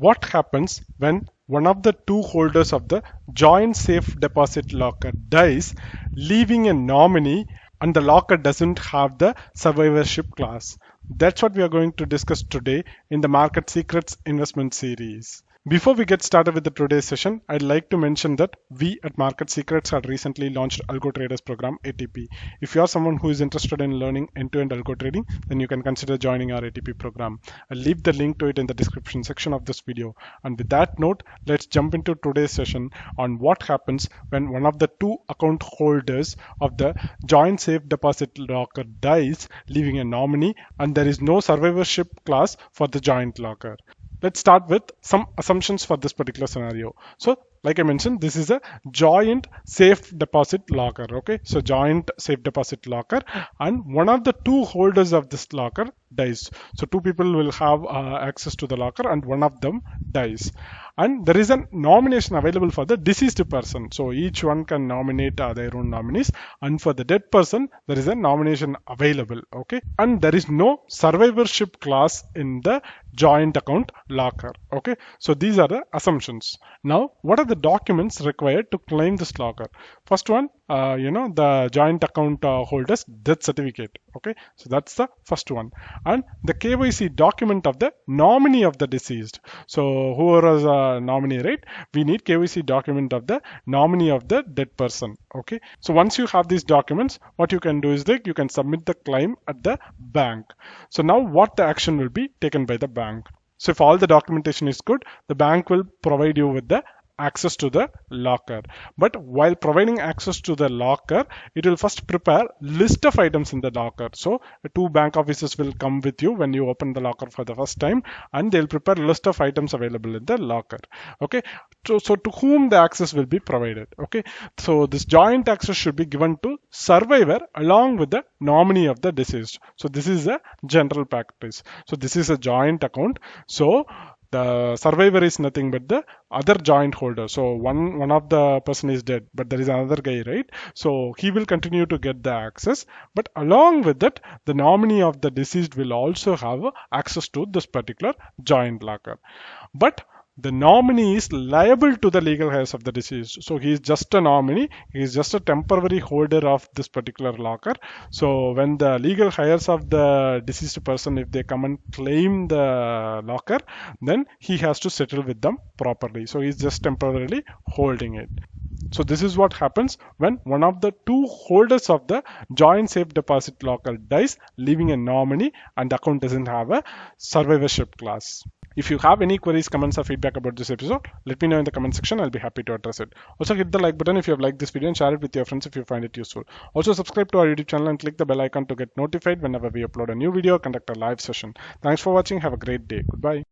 what happens when one of the two holders of the joint safe deposit locker dies, leaving a nominee, and the locker doesn't have the survivorship clause. That's what we are going to discuss today in the Market Secrets investment series. Before we get started with the today's session, I'd like to mention that we at Market Secrets had recently launched Algo Traders Program ATP. If you are someone who is interested in learning end-to-end algo trading, then you can consider joining our ATP program. I'll leave the link to it in the description section of this video. And with that note, let's jump into today's session on what happens when one of the two account holders of the joint safe deposit locker dies, leaving a nominee, and there is no survivorship clause for the joint locker. Let's start with some assumptions for this particular scenario. So, like I mentioned, this is a joint safe deposit locker. Okay, so joint safe deposit locker, and one of the two holders of this locker dies. So two people will have access to the locker, and one of them dies. And there is a nomination available for the deceased person. So each one can nominate their own nominees, and for the dead person, there is a nomination available. Okay, and there is no survivorship clause in the joint account locker. Okay, so these are the assumptions. Now, what are the documents required to claim this locker? First one, the joint account holders death certificate. Okay, so that's the first one, and the KYC document of the nominee of the deceased. So whoever is a nominee, right? We need KYC document of the nominee of the dead person. Okay, so once you have these documents, what you can do is that you can submit the claim at the bank. So now what the action will be taken by the bank? So if all the documentation is good, the bank will provide you with the access to the locker. But while providing access to the locker, it will first prepare list of items in the locker. So two bank officers will come with you when you open the locker for the first time, and they'll prepare a list of items available in the locker. Okay, so to whom the access will be provided? Okay, so this joint access should be given to survivor along with the nominee of the deceased. So this is a general practice. So this is a joint account. So the survivor is nothing but the other joint holder. So one of the person is dead, but there is another guy, right? So he will continue to get the access, but along with that, the nominee of the deceased will also have access to this particular joint locker. But the nominee is liable to the legal heirs of the deceased. So he is just a nominee. He is just a temporary holder of this particular locker. So when the legal heirs of the deceased person, if they come and claim the locker, then he has to settle with them properly. So he's just temporarily holding it. So this is what happens when one of the two holders of the joint safe deposit locker dies, leaving a nominee, and the account doesn't have a survivorship clause. If you have any queries, comments, or feedback about this episode, let me know in the comment section. I'll be happy to address it. Also, hit the like button if you have liked this video and share it with your friends if you find it useful. Also, subscribe to our YouTube channel and click the bell icon to get notified whenever we upload a new video or conduct a live session. Thanks for watching. Have a great day. Goodbye.